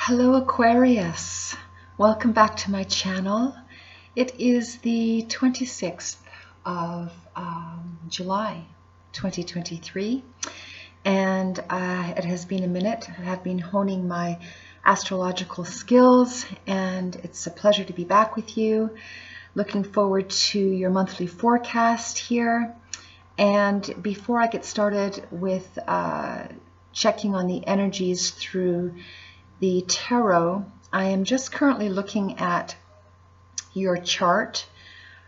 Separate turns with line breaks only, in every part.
Hello Aquarius, welcome back to my channel. It is the 26th of July 2023 and it has been a minute. I have been honing my astrological skills and it's a pleasure to be back with you. Looking forward to your monthly forecast here. And before I get started with checking on the energies through the tarot, I am just currently looking at your chart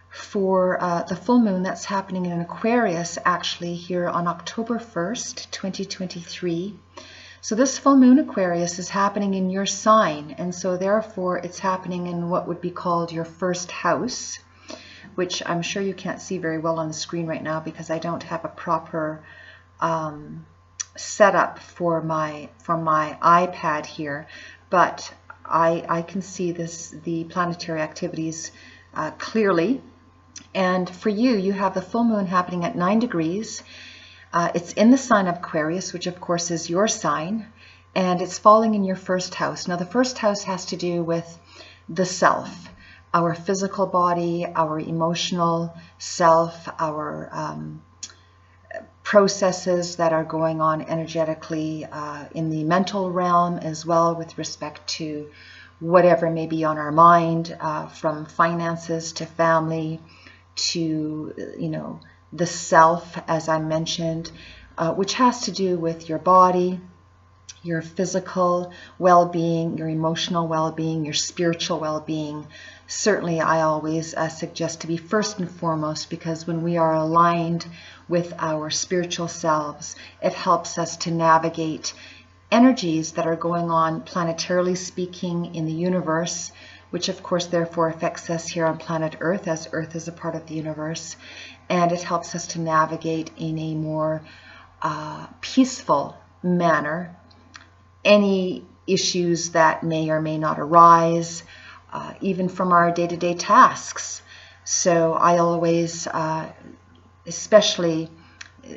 for the full moon that's happening in Aquarius actually here on October 1st, 2023. So this full moon Aquarius is happening in your sign, and so therefore it's happening in what would be called your first house, which I'm sure you can't see very well on the screen right now because I don't have a proper setup for my iPad here, but I can see the planetary activities clearly. And for you, you have the full moon happening at 9 degrees. It's in the sign of Aquarius, which of course is your sign, and it's falling in your first house. Now the first house has to do with the self, our physical body, our emotional self, our processes that are going on energetically in the mental realm as well, with respect to whatever may be on our mind, from finances to family to the self, as I mentioned, which has to do with your body, your physical well-being, your emotional well-being, your spiritual well-being. Certainly I always suggest to be first and foremost, because when we are aligned with our spiritual selves, it helps us to navigate energies that are going on planetarily speaking in the universe, which of course therefore affects us here on planet Earth, as Earth is a part of the universe, and it helps us to navigate in a more peaceful manner any issues that may or may not arise, even from our day-to-day tasks. So I always, especially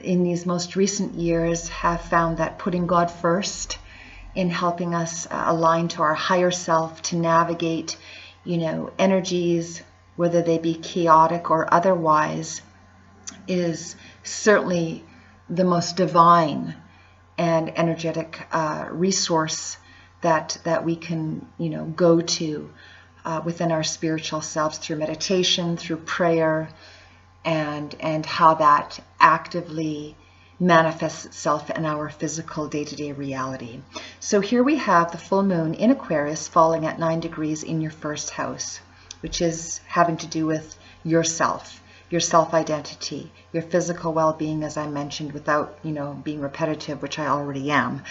in these most recent years, have found that putting God first in helping us align to our higher self to navigate, energies, whether they be chaotic or otherwise, is certainly the most divine and energetic resource that we can go to within our spiritual selves through meditation, through prayer, and how that actively manifests itself in our physical day-to-day reality. So here we have the full moon in Aquarius falling at 9 degrees in your first house, which is having to do with yourself, your self-identity, your physical well-being, as I mentioned, without being repetitive, which I already am.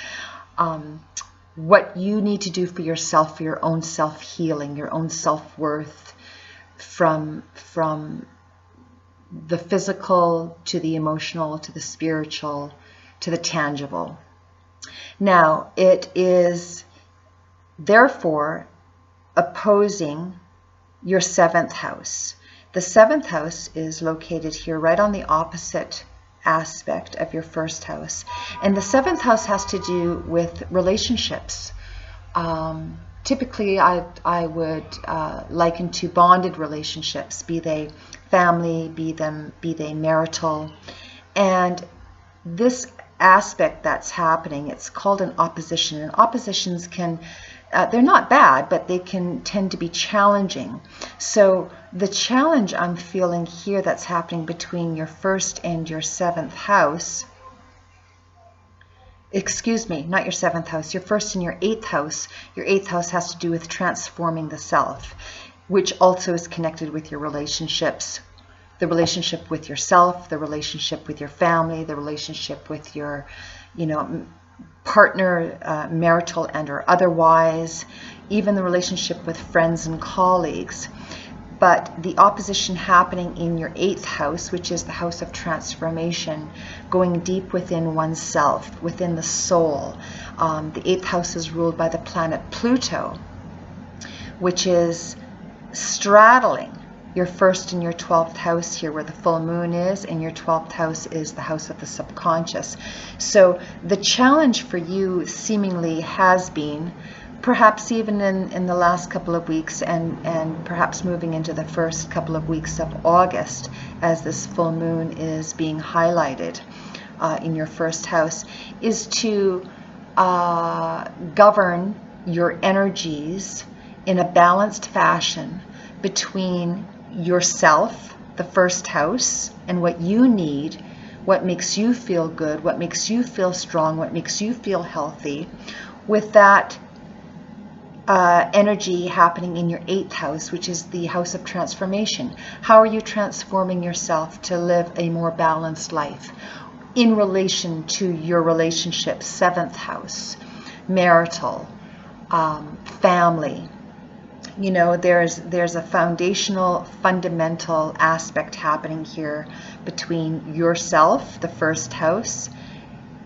What you need to do for yourself, for your own self-healing, your own self-worth, from the physical to the emotional to the spiritual to the tangible. Now it is therefore opposing your 7th house. The 7th house is located here right on the opposite aspect of your first house, and the 7th house has to do with relationships. Typically I would liken to bonded relationships, be they family, be they marital. And this aspect that's happening, it's called an opposition, and oppositions can they're not bad, but they can tend to be challenging. So the challenge I'm feeling here that's happening between your first and your 7th house, excuse me, not your 7th house, your first and your 8th house. Your 8th house has to do with transforming the self, which also is connected with your relationships, the relationship with yourself, the relationship with your family, the relationship with your, partner, marital and or otherwise, even the relationship with friends and colleagues. But the opposition happening in your 8th house, which is the house of transformation, going deep within oneself, within the soul. The 8th house is ruled by the planet Pluto, which is straddling your first and your 12th house here, where the full moon is, and your 12th house is the house of the subconscious. So the challenge for you seemingly has been perhaps even in the last couple of weeks, and perhaps moving into the first couple of weeks of August, as this full moon is being highlighted in your first house, is to govern your energies in a balanced fashion between yourself, the first house, and what you need, what makes you feel good, what makes you feel strong, what makes you feel healthy, with that energy happening in your 8th house, which is the house of transformation. How are you transforming yourself to live a more balanced life in relation to your relationships? 7th house, marital, family. You know, there's a foundational, fundamental aspect happening here between yourself, the first house,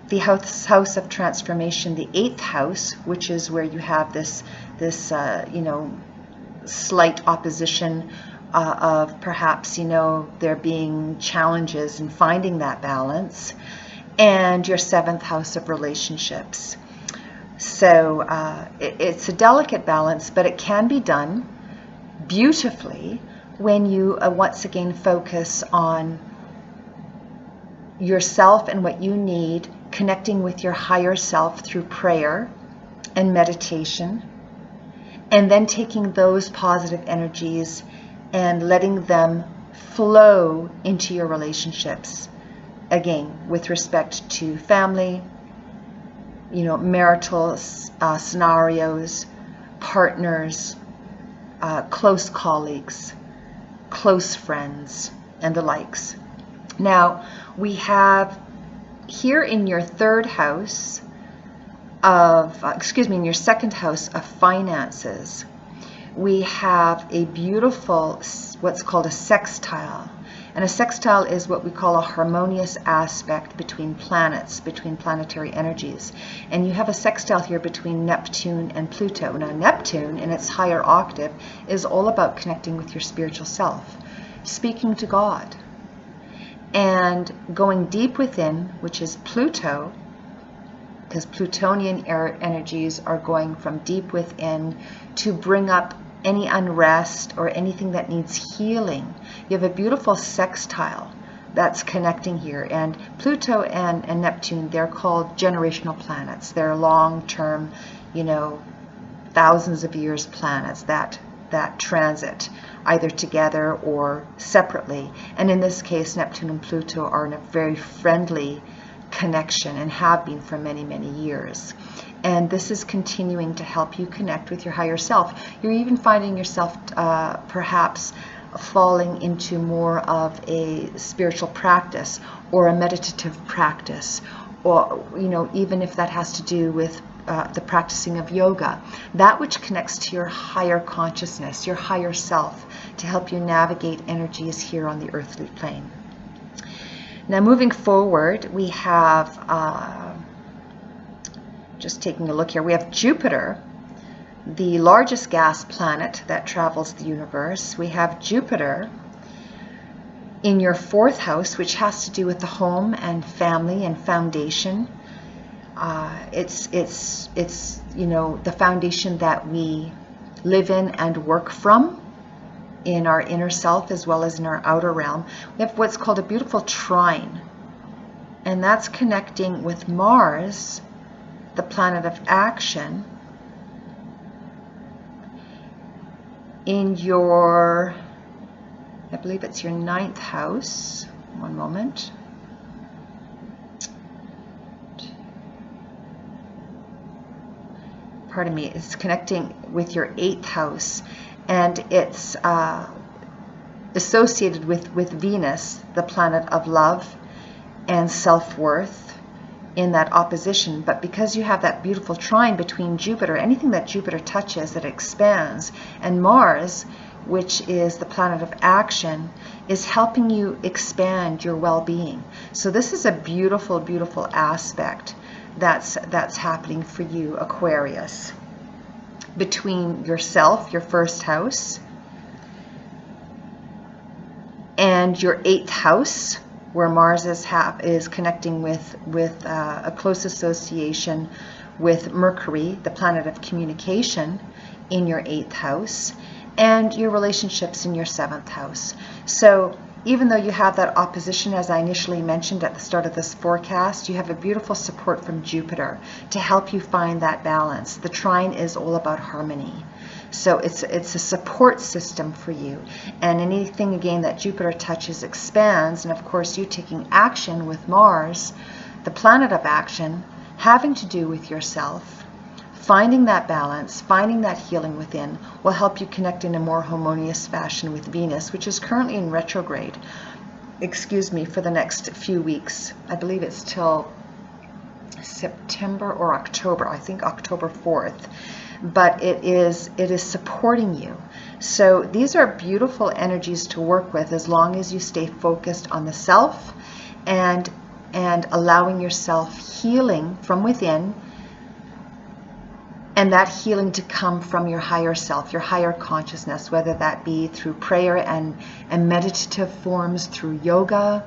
the house of transformation, the 8th house, which is where you have this you know, slight opposition of perhaps, you know, there being challenges in finding that balance, and your 7th house of relationships. So it's a delicate balance, but it can be done beautifully when you once again focus on yourself and what you need, connecting with your higher self through prayer and meditation, and then taking those positive energies and letting them flow into your relationships. Again, with respect to family, you know, marital scenarios, partners, close colleagues, close friends, and the likes. Now, we have here in your 3rd house of, in your 2nd house of finances, we have a beautiful, what's called a sextile. And a sextile is what we call a harmonious aspect between planets, between planetary energies. And you have a sextile here between Neptune and Pluto. Now, Neptune, in its higher octave, is all about connecting with your spiritual self, speaking to God, and going deep within, which is Pluto, because Plutonian energies are going from deep within to bring up any unrest or anything that needs healing. You have a beautiful sextile that's connecting here. And Pluto and Neptune, they're called generational planets. They're long-term, you know, thousands of years planets that transit either together or separately. And in this case, Neptune and Pluto are in a very friendly connection and have been for many, many years. And this is continuing to help you connect with your higher self. You're even finding yourself perhaps falling into more of a spiritual practice or a meditative practice, or, you know, even if that has to do with the practicing of yoga, that which connects to your higher consciousness, your higher self, to help you navigate energies here on the earthly plane. Now, moving forward, we have, just taking a look here, we have Jupiter, the largest gas planet that travels the universe. We have Jupiter in your 4th house, which has to do with the home and family and foundation. It's you know, the foundation that we live in and work from in our inner self as well as in our outer realm. We have what's called a beautiful trine, and that's connecting with Mars, the planet of action, in your, I believe it's your 9th house. One moment. Pardon me, it's connecting with your 8th house, and it's associated with Venus, the planet of love and self-worth, in that opposition. But because you have that beautiful trine between Jupiter, anything that Jupiter touches, that expands, and Mars, which is the planet of action, is helping you expand your well-being. So this is a beautiful, beautiful aspect that's happening for you, Aquarius, between yourself, your 1st house, and your 8th house, where Mars is connecting with a close association with Mercury, the planet of communication, in your 8th house, and your relationships in your 7th house. So even though you have that opposition, as I initially mentioned at the start of this forecast, you have a beautiful support from Jupiter to help you find that balance. The trine is all about harmony. So it's a support system for you. And anything, again, that Jupiter touches expands. And of course, you taking action with Mars, the planet of action, having to do with yourself, finding that balance, finding that healing within, will help you connect in a more harmonious fashion with Venus, which is currently in retrograde, for the next few weeks. I believe it's till September or October, I think October 4th. But it is supporting you. So these are beautiful energies to work with as long as you stay focused on the self and allowing yourself healing from within, and that healing to come from your higher self, your higher consciousness, whether that be through prayer and meditative forms, through yoga,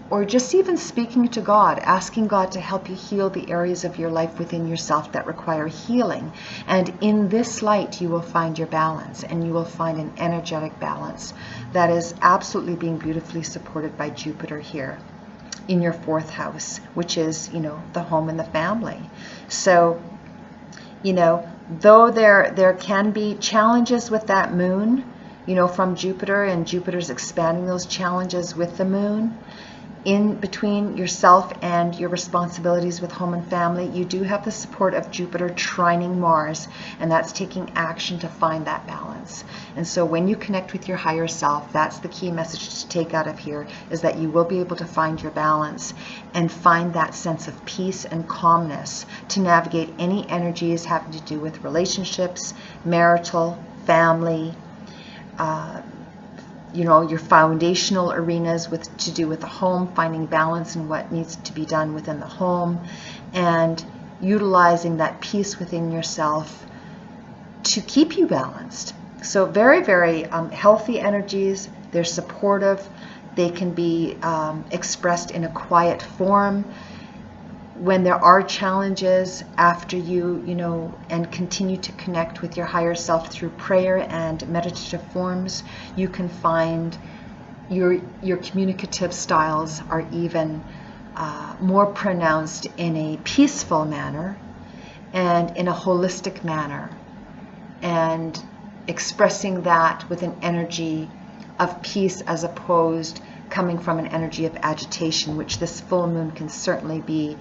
or just even speaking to God, asking God to help you heal the areas of your life within yourself that require healing. And in this light, you will find your balance, and you will find an energetic balance that is absolutely being beautifully supported by Jupiter here in your 4th house, which is, the home and the family. So, though there can be challenges with that moon, from Jupiter, and Jupiter's expanding those challenges with the moon, in between yourself and your responsibilities with home and family, you do have the support of Jupiter trining Mars, and that's taking action to find that balance. And so when you connect with your higher self, that's the key message to take out of here, is that you will be able to find your balance and find that sense of peace and calmness to navigate any energies having to do with relationships, marital, family, your foundational arenas to do with the home, finding balance in what needs to be done within the home, and utilizing that peace within yourself to keep you balanced. So very, very healthy energies. They're supportive. They can be expressed in a quiet form. When there are challenges, after you and continue to connect with your higher self through prayer and meditative forms, you can find your communicative styles are even more pronounced in a peaceful manner and in a holistic manner, and expressing that with an energy of peace as opposed coming from an energy of agitation, which this full moon can certainly be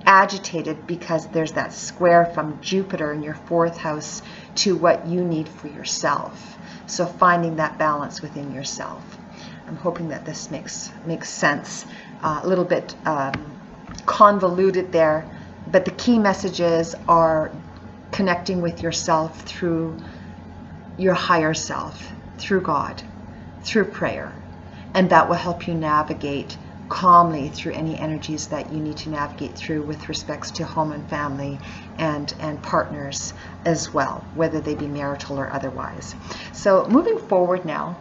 agitated, because there's that square from Jupiter in your 4th house to what you need for yourself. So finding that balance within yourself. I'm hoping that this makes sense. A little bit convoluted there, but the key messages are connecting with yourself through your higher self, through God, through prayer, and that will help you navigate calmly through any energies that you need to navigate through with respects to home and family and partners as well, whether they be marital or otherwise. So moving forward now,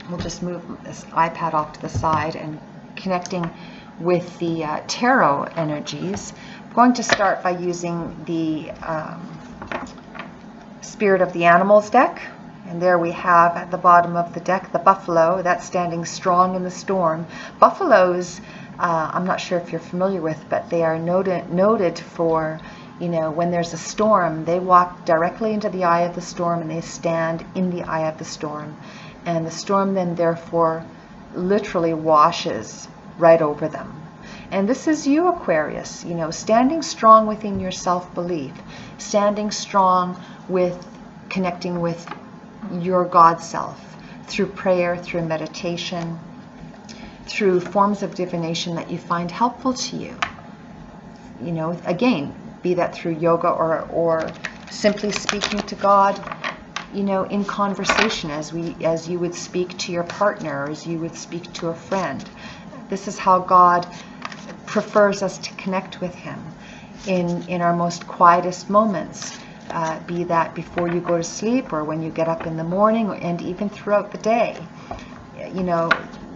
we'll just move this iPad off to the side and connecting with the tarot energies. I'm going to start by using the Spirit of the Animals deck. And there we have at the bottom of the deck the buffalo that's standing strong in the storm. Buffaloes, I'm not sure if you're familiar with, but they are noted for, when there's a storm, they walk directly into the eye of the storm and they stand in the eye of the storm. And the storm then therefore literally washes right over them. And this is you, Aquarius, standing strong within your self-belief, standing strong with connecting with your God self through prayer, through meditation, through forms of divination that you find helpful to you. Again, be that through yoga or simply speaking to God, in conversation as you would speak to your partner, or as you would speak to a friend. This is how God prefers us to connect with Him in our most quietest moments. Be that before you go to sleep, or when you get up in the morning, and even throughout the day.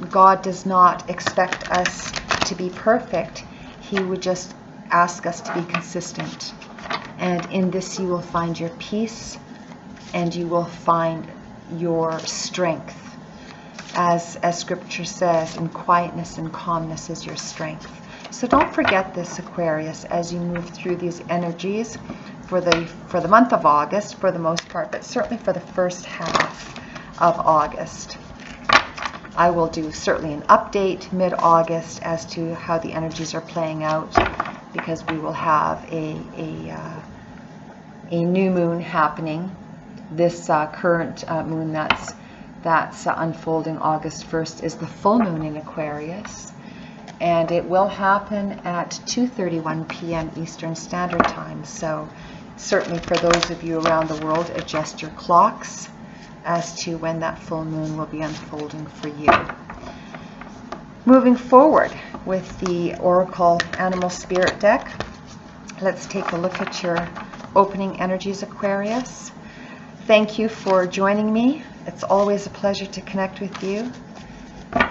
God does not expect us to be perfect. He would just ask us to be consistent. And in this you will find your peace, and you will find your strength. As scripture says, in quietness and calmness is your strength. So don't forget this, Aquarius, as you move through these energies for the month of August, for the most part, but certainly for the first half of August. I will do certainly an update mid-August as to how the energies are playing out, because we will have a new moon happening. This current moon that's unfolding August 1st is the full moon in Aquarius, and it will happen at 2:31 p.m. Eastern Standard Time. So certainly for those of you around the world, adjust your clocks as to when that full moon will be unfolding for you. Moving forward with the Oracle Animal Spirit deck, let's take a look at your opening energies, Aquarius. Thank you for joining me. It's always a pleasure to connect with you,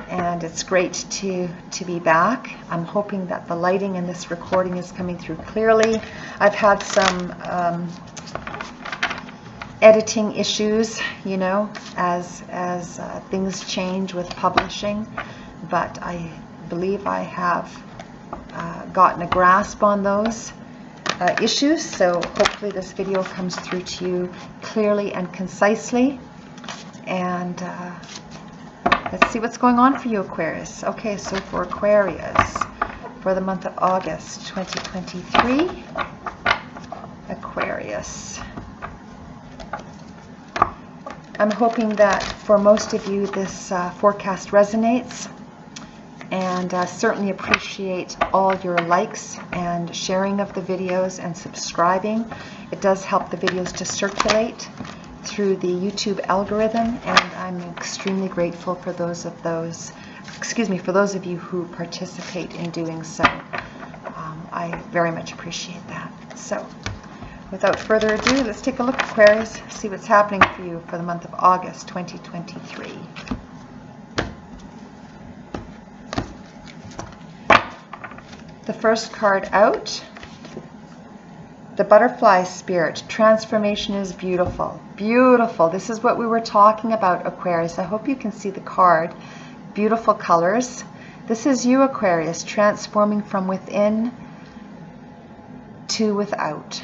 and it's great to be back. I'm hoping that the lighting in this recording is coming through clearly. I've had some editing issues, you know, as things change with publishing, but I believe I have gotten a grasp on those issues, so hopefully this video comes through to you clearly and concisely. And let's see what's going on for you, Aquarius. Okay, so for Aquarius, for the month of August 2023, Aquarius. I'm hoping that for most of you this forecast resonates, and certainly appreciate all your likes and sharing of the videos and subscribing. It does help the videos to circulate through the YouTube algorithm, and I'm extremely grateful for those of you who participate in doing so. I very much appreciate that. So without further ado, let's take a look, Aquarius, see what's happening for you for the month of August 2023. The first card out, the Butterfly Spirit. Transformation is beautiful. Beautiful. This is what we were talking about, Aquarius. I hope you can see the card. Beautiful colors. This is you, Aquarius, transforming from within to without.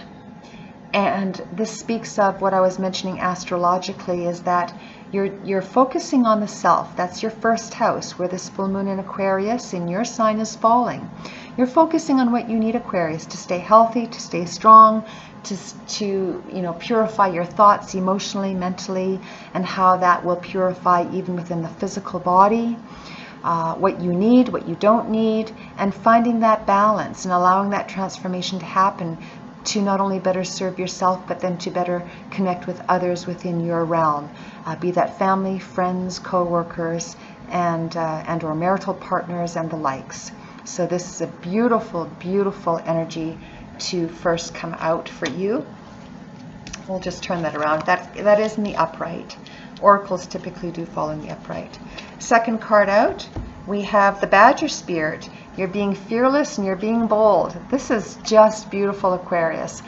And this speaks of what I was mentioning astrologically, is that you're focusing on the self. That's your first house, where this full moon in Aquarius in your sign is falling. You're focusing on what you need, Aquarius, to stay healthy, to stay strong, to purify your thoughts emotionally, mentally, and how that will purify even within the physical body. What you need, what you don't need, and finding that balance and allowing that transformation to happen, to not only better serve yourself, but then to better connect with others within your realm, be that family, friends, co-workers, and or marital partners and the likes. So this is a beautiful, beautiful energy to first come out for you. We'll just turn that around. That is in the upright. Oracles typically do fall in the upright. Second card out, we have the Badger Spirit. You're being fearless and you're being bold. This is just beautiful, Aquarius.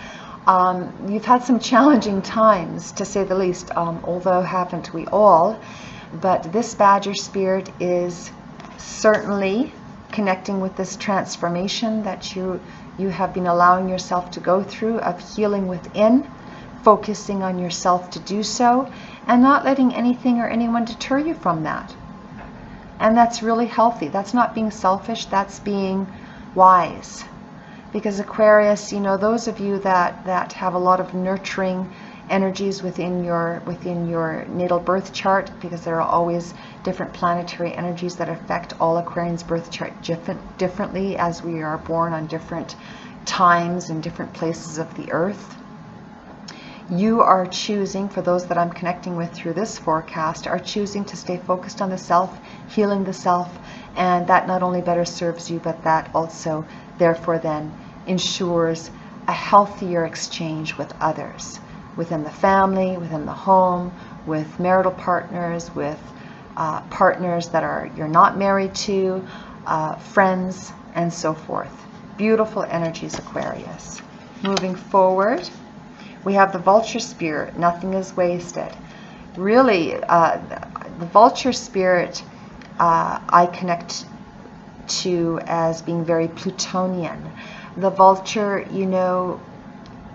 You've had some challenging times, to say the least, although haven't we all? But this Badger Spirit is certainly connecting with this transformation that you have been allowing yourself to go through, of healing within, focusing on yourself to do so, and not letting anything or anyone deter you from that. And that's really healthy. That's not being selfish, that's being wise. Because Aquarius, those of you that have a lot of nurturing energies within your natal birth chart, because there are always different planetary energies that affect all Aquarians' birth chart differently, as we are born on different times and different places of the earth. You are choosing, for those that I'm connecting with through this forecast, are choosing to stay focused on the self, healing the self, and that not only better serves you, but that also therefore then ensures a healthier exchange with others, within the family, within the home, with marital partners, with partners that you're not married to, friends, and so forth. Beautiful energies, Aquarius. Moving forward, we have the vulture spirit. Nothing is wasted. Really, the vulture spirit I connect to as being very Plutonian. The vulture, you know,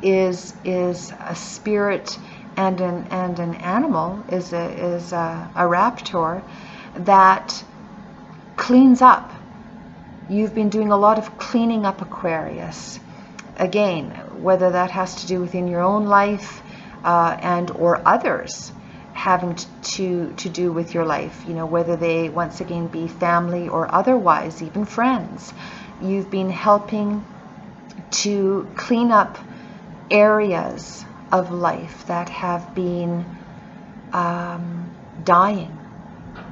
is a spirit and an animal, is a raptor that cleans up. You've been doing a lot of cleaning up, Aquarius. Again, whether that has to do within your own life and or others having to do with your life, you know, whether they once again be family or otherwise, even friends. You've been helping to clean up areas of life that have been dying.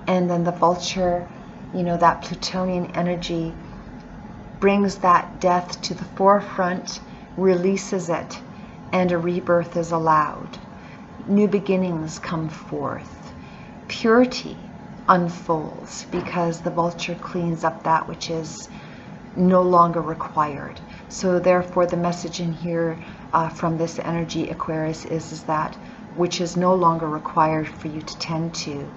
And then the vulture, you know, that Plutonian energy brings that death to the forefront, releases it, and a rebirth is allowed. New beginnings come forth. Purity unfolds because the vulture cleans up that which is no longer required. So therefore the message in here from this energy, Aquarius, is that which is no longer required for you to tend to,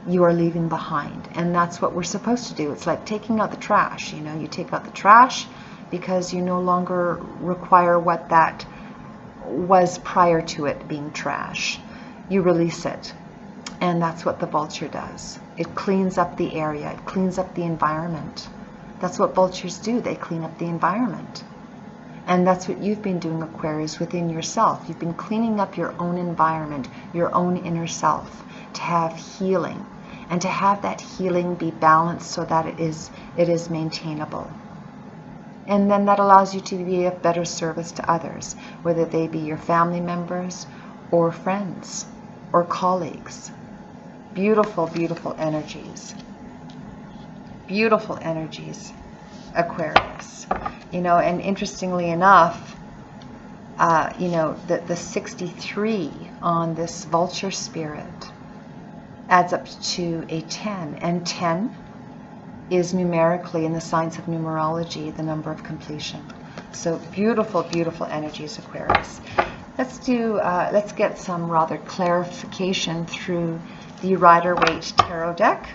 you are leaving behind. And that's what we're supposed to do. It's like taking out the trash. You know, you take out the trash because you no longer require what that was prior to it being trash. You release it. And that's what the vulture does. It cleans up the area. It cleans up the environment. That's what vultures do. They clean up the environment. And that's what you've been doing, Aquarius, within yourself. You've been cleaning up your own environment, your own inner self, to have healing, and to have that healing be balanced so that it is maintainable. And then that allows you to be of better service to others, whether they be your family members or friends or colleagues. Beautiful, beautiful energies. Beautiful energies, Aquarius. You know, and interestingly enough, you know, the 63 on this vulture spirit adds up to a 10. And 10 is numerically, in the science of numerology, the number of completion. So beautiful, beautiful energies, Aquarius. Let's get some rather clarification through the Rider-Waite Tarot deck,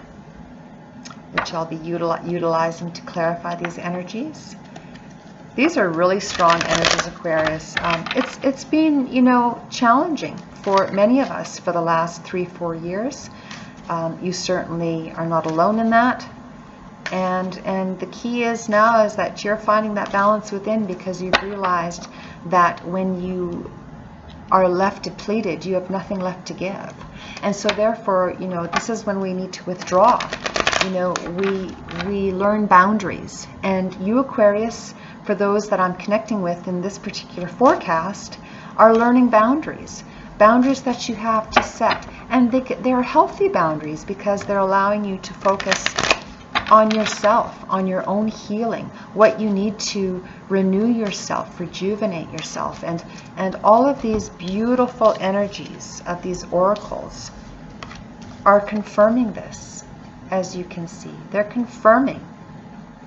which I'll be utilizing to clarify these energies. These are really strong energies, Aquarius. It's been, you know, challenging for many of us for the last 3-4 years. You certainly are not alone in that. And the key is now is that you're finding that balance within, because you've realized that when you are left depleted, you have nothing left to give. And so therefore, you know, this is when we need to withdraw. You know, we learn boundaries. And you, Aquarius, for those that I'm connecting with in this particular forecast, are learning boundaries. Boundaries that you have to set. And they're healthy boundaries, because they're allowing you to focus on yourself, on your own healing, what you need to renew yourself, rejuvenate yourself. And all of these beautiful energies of these oracles are confirming this, as you can see. They're confirming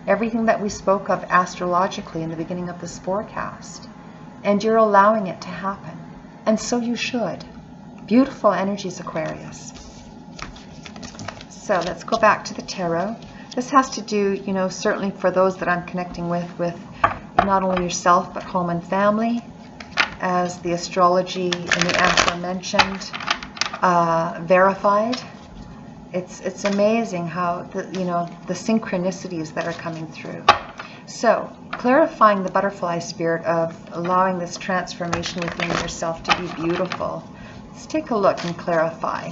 everything that we spoke of astrologically in the beginning of this forecast. And you're allowing it to happen. And so you should. Beautiful energies, Aquarius. So let's go back to the tarot. This has to do, you know, certainly for those that I'm connecting with not only yourself, but home and family, as the astrology in the aforementioned verified. It's amazing how the synchronicities that are coming through. So clarifying the butterfly spirit of allowing this transformation within yourself to be beautiful. Let's take a look and clarify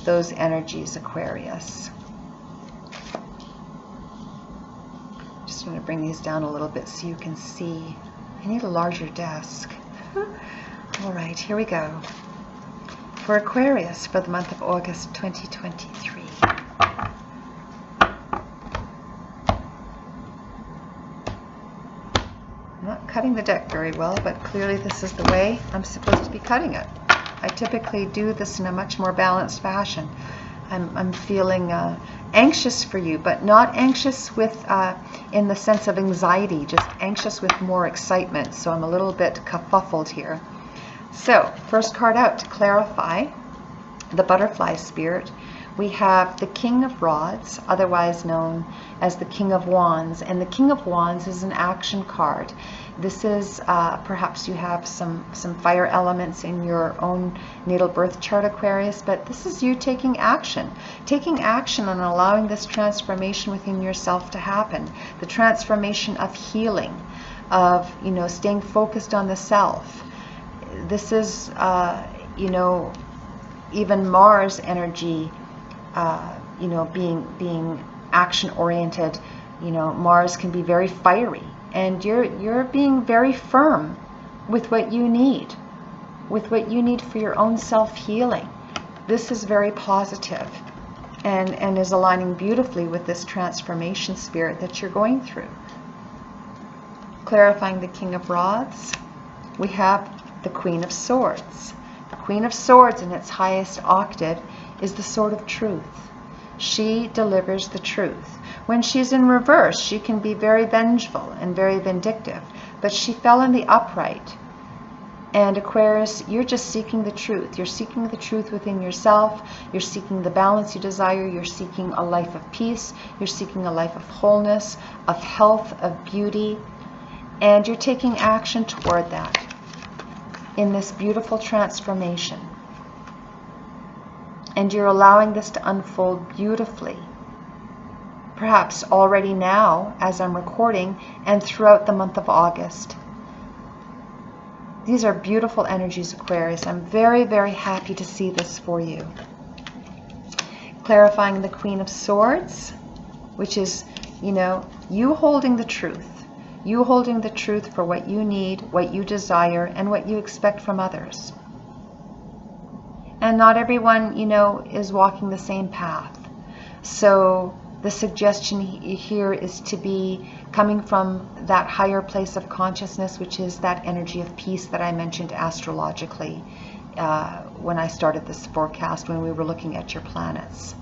those energies, Aquarius. Just want to bring these down a little bit so you can see. I need a larger desk. All right, here we go. For Aquarius for the month of August 2023. I'm not cutting the deck very well, but clearly this is the way I'm supposed to be cutting it. I typically do this in a much more balanced fashion. I'm feeling anxious for you, but not anxious with in the sense of anxiety, just anxious with more excitement. So I'm a little bit kerfuffled here. So first card out to clarify the butterfly spirit, we have the King of Rods, otherwise known as the King of Wands. And the King of Wands is an action card. This is, perhaps you have some fire elements in your own natal birth chart, Aquarius, but this is you taking action and allowing this transformation within yourself to happen. The transformation of healing, of, you know, staying focused on the self. This is, you know, even Mars energy, you know, being action oriented. You know, Mars can be very fiery, and you're being very firm with what you need, for your own self healing. This is very positive, and is aligning beautifully with this transformation spirit that you're going through. Clarifying the King of Rods, we have the Queen of Swords. The Queen of Swords in its highest octave is the sword of truth. She delivers the truth. When she's in reverse, she can be very vengeful and very vindictive, but she fell in the upright. And Aquarius, you're just seeking the truth. You're seeking the truth within yourself. You're seeking the balance you desire. You're seeking a life of peace. You're seeking a life of wholeness, of health, of beauty. And you're taking action toward that in this beautiful transformation. And you're allowing this to unfold beautifully, perhaps already now as I'm recording and throughout the month of August. These are beautiful energies, Aquarius. I'm very, very happy to see this for you. Clarifying the Queen of Swords, which is, you know, you holding the truth. You holding the truth for what you need, what you desire, and what you expect from others. And not everyone, you know, is walking the same path. So the suggestion here is to be coming from that higher place of consciousness, which is that energy of peace that I mentioned astrologically when I started this forecast, when we were looking at your planets.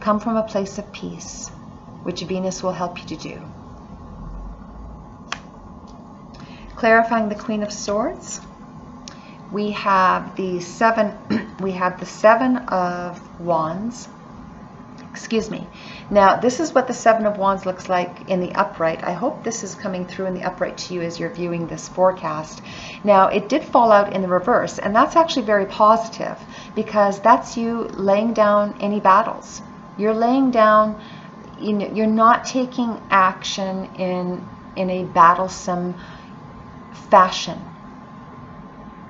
Come from a place of peace, which Venus will help you to do. Clarifying the Queen of Swords, we have the Seven of Wands. Excuse me. Now, this is what the Seven of Wands looks like in the upright. I hope this is coming through in the upright to you as you're viewing this forecast. Now, it did fall out in the reverse, and that's actually very positive, because that's you laying down any battles. You're laying down, you know, you're not taking action in a battlesome fashion.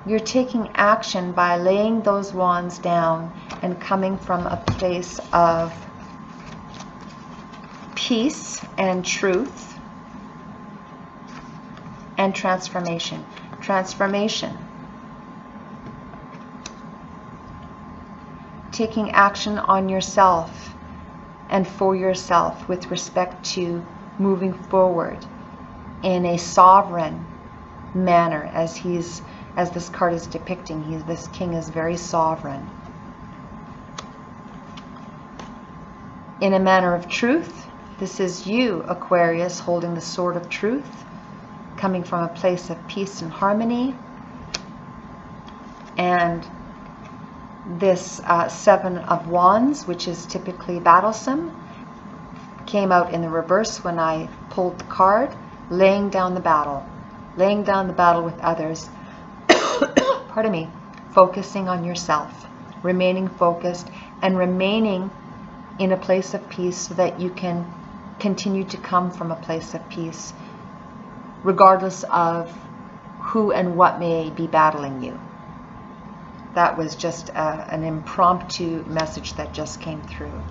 You're taking action by laying those wands down and coming from a place of peace and truth and transformation. Transformation. Taking action on yourself and for yourself with respect to moving forward in a sovereign manner, as this card is depicting. This king is very sovereign. In a manner of truth, this is you, Aquarius, holding the sword of truth, coming from a place of peace and harmony. And this Seven of Wands, which is typically battlesome, came out in the reverse when I pulled the card, laying down the battle with others. Pardon me. Focusing on yourself, remaining focused and remaining in a place of peace so that you can continue to come from a place of peace, regardless of who and what may be battling you. That was just an impromptu message that just came through.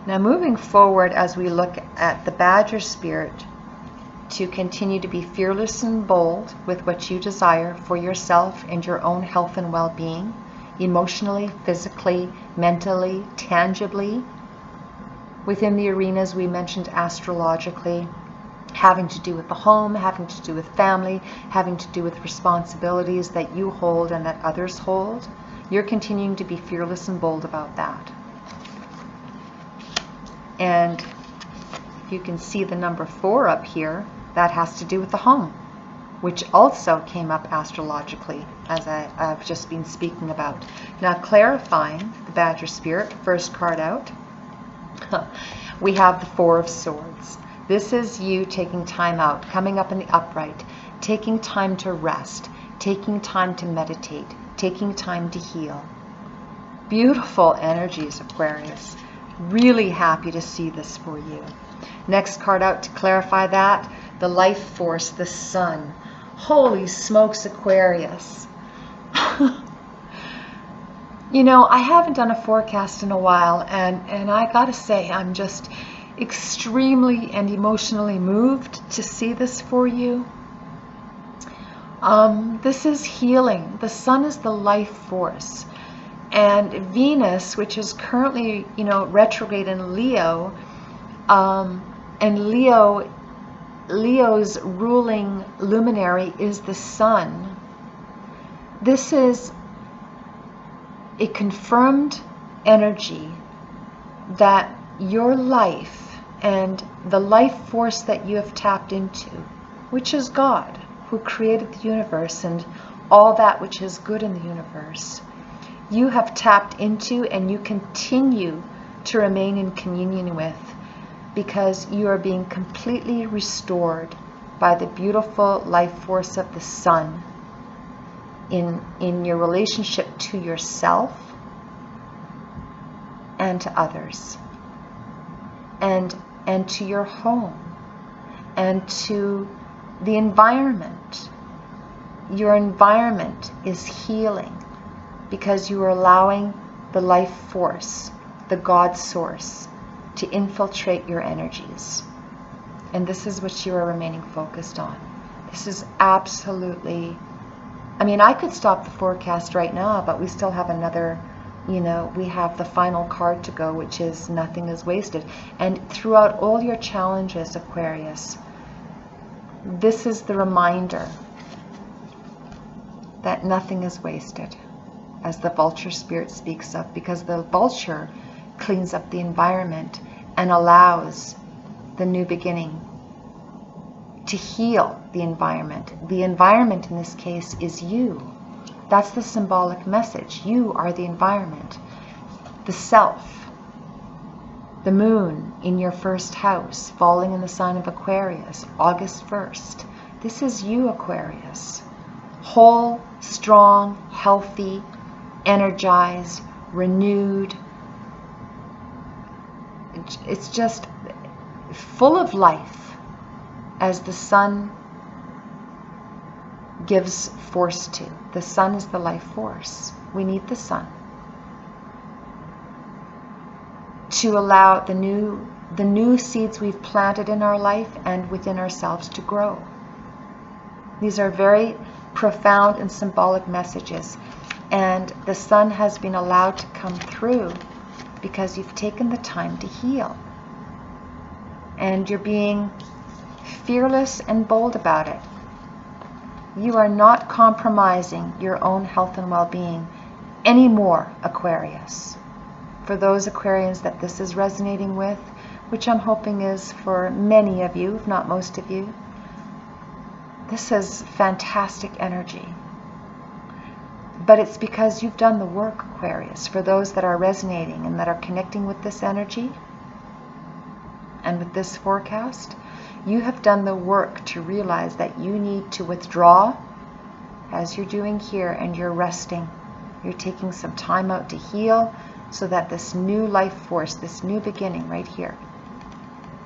Now, moving forward, as we look at the Badger spirit, to continue to be fearless and bold with what you desire for yourself and your own health and well-being, emotionally, physically, mentally, tangibly, within the arenas we mentioned astrologically, having to do with the home, having to do with family, having to do with responsibilities that you hold and that others hold. You're continuing to be fearless and bold about that. And you can see the number 4 up here. That has to do with the home, which also came up astrologically, as I've just been speaking about. Now, clarifying the Badger Spirit, first card out, we have the 4 of Swords. This is you taking time out, coming up in the upright, taking time to rest, taking time to meditate, taking time to heal. Beautiful energies, Aquarius. Really happy to see this for you. Next card out to clarify that, the life force, the sun. Holy smokes, Aquarius. You know, I haven't done a forecast in a while, and I gotta say, I'm just extremely and emotionally moved to see this for you. This is healing. The sun is the life force. And Venus, which is currently, you know, retrograde in Leo, and Leo's ruling luminary is the sun. This is a confirmed energy that your life and the life force that you have tapped into, which is God, who created the universe and all that which is good in the universe, you have tapped into and you continue to remain in communion with, because you are being completely restored by the beautiful life force of the sun in your relationship to yourself and to others, and to your home and to the environment. Your environment is healing because you are allowing the life force, the God source, to infiltrate your energies. And this is what you are remaining focused on. This is absolutely, I mean, I could stop the forecast right now, but we still have another, you know, we have the final card to go, which is nothing is wasted. And throughout all your challenges, Aquarius, this is the reminder that nothing is wasted, as the vulture spirit speaks of, because the vulture cleans up the environment and allows the new beginning to heal the environment. The environment in this case is you. That's the symbolic message. You are the environment. The self. The moon in your first house, falling in the sign of Aquarius, August 1st. This is you, Aquarius. Whole, strong, healthy, energized, renewed. It's just full of life, as the sun gives force to. The sun is the life force. We need the sun to allow the new seeds we've planted in our life and within ourselves to grow. These are very profound and symbolic messages, and the sun has been allowed to come through because you've taken the time to heal, and you're being fearless and bold about it. You are not compromising your own health and well-being anymore, Aquarius. For those Aquarians that this is resonating with, which I'm hoping is for many of you, if not most of you, this is fantastic energy. But it's because you've done the work, Aquarius. For those that are resonating and that are connecting with this energy and with this forecast, you have done the work to realize that you need to withdraw, as you're doing here, and you're resting. You're taking some time out to heal so that this new life force, this new beginning right here,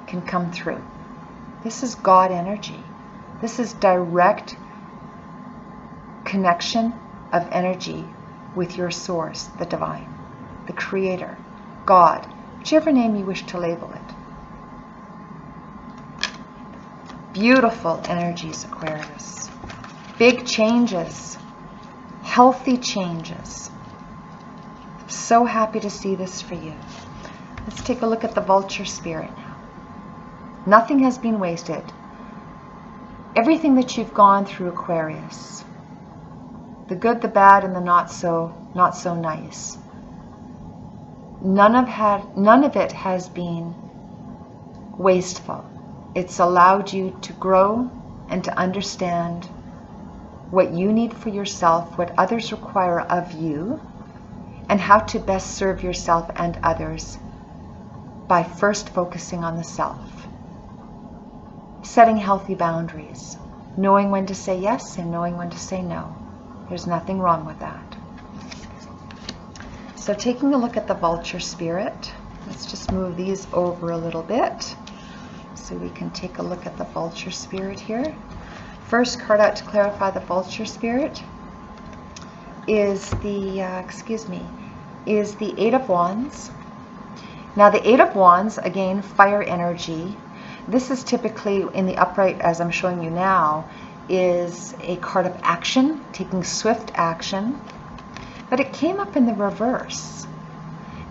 can come through. This is God energy. This is direct connection of energy with your source, the divine, the creator, God, whichever name you wish to label it. Beautiful energies, Aquarius. Big changes, healthy changes. I'm so happy to see this for you. Let's take a look at the vulture spirit now. Nothing has been wasted. Everything that you've gone through, Aquarius, The good, the bad, and the not so nice. None of it has been wasteful. It's allowed you to grow and to understand what you need for yourself, what others require of you, and how to best serve yourself and others by first focusing on the self. Setting healthy boundaries, knowing when to say yes and knowing when to say no. There's nothing wrong with that. So taking a look at the vulture spirit, let's just move these over a little bit so we can take a look at the vulture spirit here. First card out to clarify the vulture spirit is the, is the Eight of Wands. Now the Eight of Wands, again, fire energy. This is typically in the upright, as I'm showing you now, is a card of action, taking swift action. But it came up in the reverse.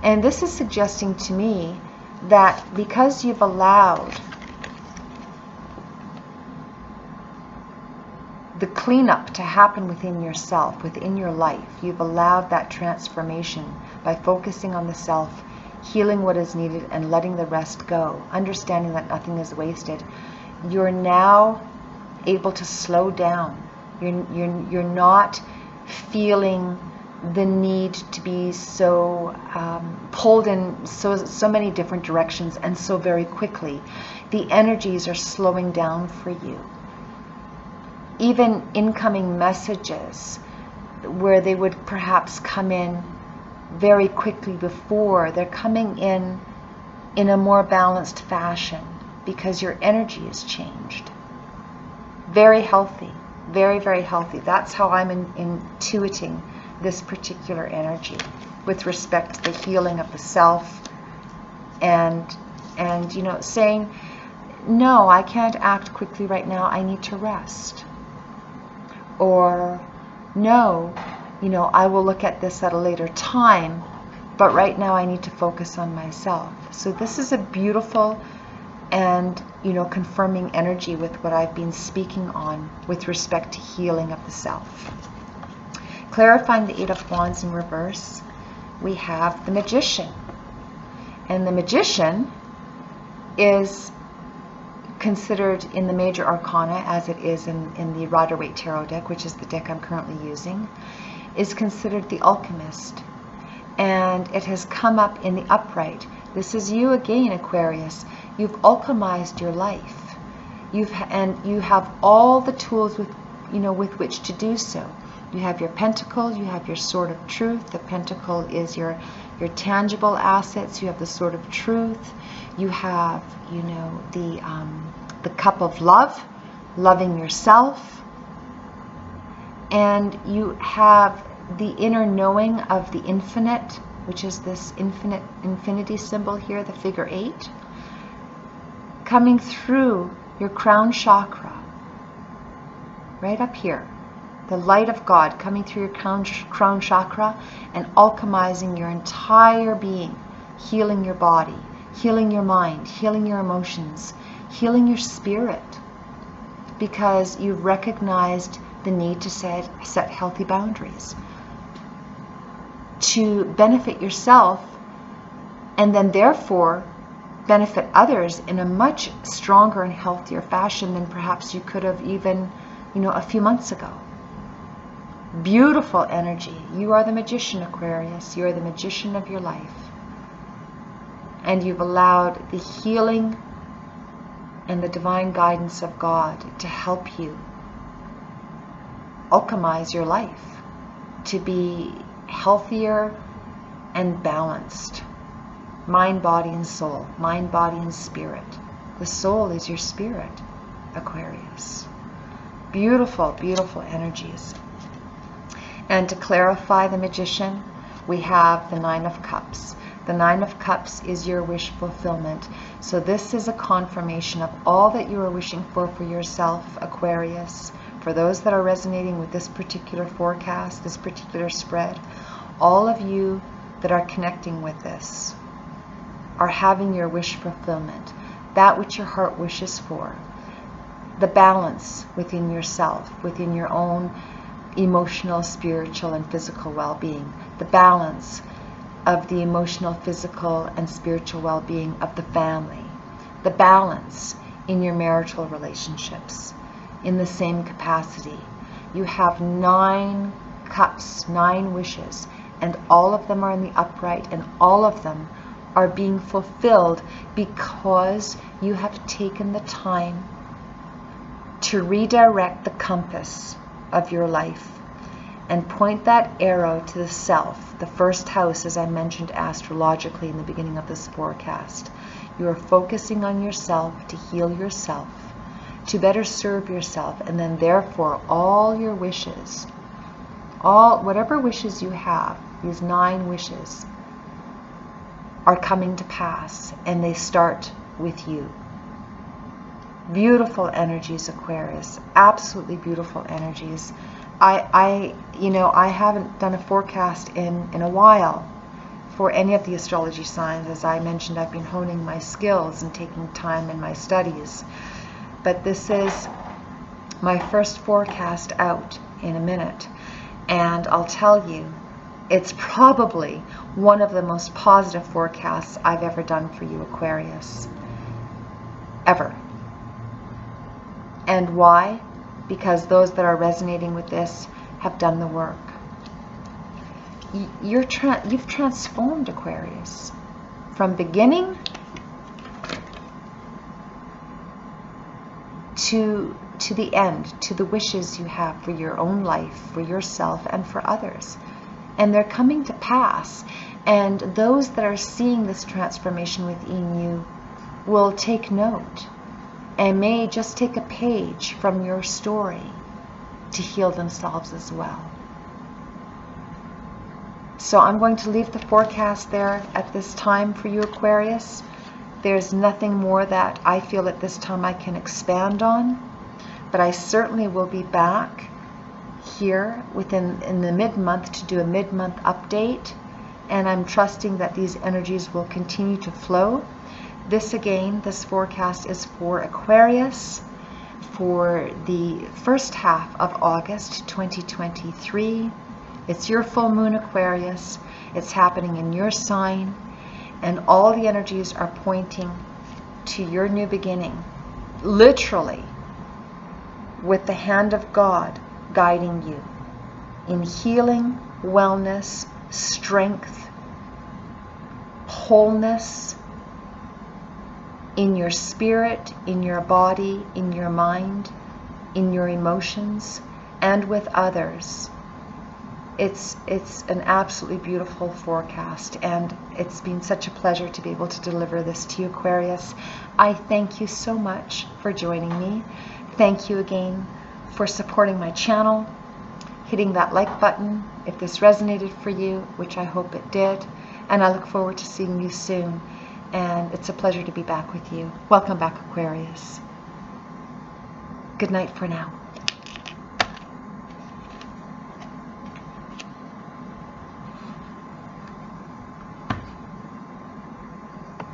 And this is suggesting to me that because you've allowed the cleanup to happen within yourself, within your life, you've allowed that transformation by focusing on the self, healing what is needed and letting the rest go, understanding that nothing is wasted, you're now able to slow down. You're not feeling the need to be so pulled in so many different directions and so very quickly. The energies are slowing down for you. Even incoming messages where they would perhaps come in very quickly before, they're coming in a more balanced fashion because your energy has changed. Very healthy, very, very healthy. That's how I'm intuiting this particular energy with respect to the healing of the self and you know, saying, no, I can't act quickly right now, I need to rest. Or, no, you know, I will look at this at a later time, but right now I need to focus on myself. So this is a beautiful and, you know, confirming energy with what I've been speaking on with respect to healing of the self. Clarifying the Eight of Wands in reverse, we have the Magician. And the Magician is considered in the major arcana, as it is in the Rider-Waite Tarot deck, which is the deck I'm currently using, is considered the alchemist. And it has come up in the upright. This is you again, Aquarius. You've alchemized your life. You have all the tools with which to do so. You have your pentacle, you have your sword of truth. The pentacle is your tangible assets. You have the sword of truth. You have, you know, the cup of love, loving yourself. And you have the inner knowing of the infinite, which is this infinity symbol here, the figure 8, coming through your crown chakra, right up here. The light of God coming through your crown chakra and alchemizing your entire being, healing your body, healing your mind, healing your emotions, healing your spirit, because you've recognized the need to set healthy boundaries to benefit yourself and then therefore benefit others in a much stronger and healthier fashion than perhaps you could have even, you know, a few months ago. Beautiful energy. You are the magician, Aquarius. You are the magician of your life. And you've allowed the healing and the divine guidance of God to help you alchemize your life to be healthier and balanced. Mind, body, and soul. Mind, body, and spirit. The soul is your spirit, Aquarius. Beautiful, beautiful energies. And to clarify the magician, we have the Nine of Cups. The Nine of Cups is your wish fulfillment. So this is a confirmation of all that you are wishing for yourself, Aquarius. For those that are resonating with this particular forecast, this particular spread, all of you that are connecting with this are having your wish fulfillment. That which your heart wishes for. The balance within yourself, within your own emotional, spiritual, and physical well-being, the balance of the emotional, physical, and spiritual well-being of the family, the balance in your marital relationships in the same capacity. You have 9 cups, 9 wishes, and all of them are in the upright, and all of them are being fulfilled because you have taken the time to redirect the compass of your life and point that arrow to the self, the first house, as I mentioned astrologically in the beginning of this forecast. You are focusing on yourself to heal yourself, to better serve yourself, and then therefore all your wishes, whatever wishes you have, these 9 wishes, are coming to pass, and they start with you. Beautiful energies, Aquarius, absolutely beautiful energies. I haven't done a forecast in a while for any of the astrology signs. As I mentioned, I've been honing my skills and taking time in my studies. But this is my first forecast out in a minute. And I'll tell you, it's probably one of the most positive forecasts I've ever done for you, Aquarius. Ever. And why? Because those that are resonating with this have done the work. You've transformed, Aquarius, from beginning to the end, to the wishes you have for your own life, for yourself, and for others. And they're coming to pass. And those that are seeing this transformation within you will take note and may just take a page from your story to heal themselves as well. So I'm going to leave the forecast there at this time for you, Aquarius. There's nothing more that I feel at this time I can expand on, but I certainly will be back here in the mid-month to do a mid-month update, and I'm trusting that these energies will continue to flow. This forecast is for Aquarius for the first half of August 2023. It's your full moon, Aquarius. It's happening in your sign, and all the energies are pointing to your new beginning, literally, with the hand of God guiding you in healing, wellness, strength, wholeness, in your spirit, in your body, in your mind, in your emotions, and with others. It's an absolutely beautiful forecast, and it's been such a pleasure to be able to deliver this to you, Aquarius. I thank you so much for joining me. Thank you again for supporting my channel, hitting that like button if this resonated for you, which I hope it did, and I look forward to seeing you soon. And it's a pleasure to be back with you. Welcome back, Aquarius. Good night for now.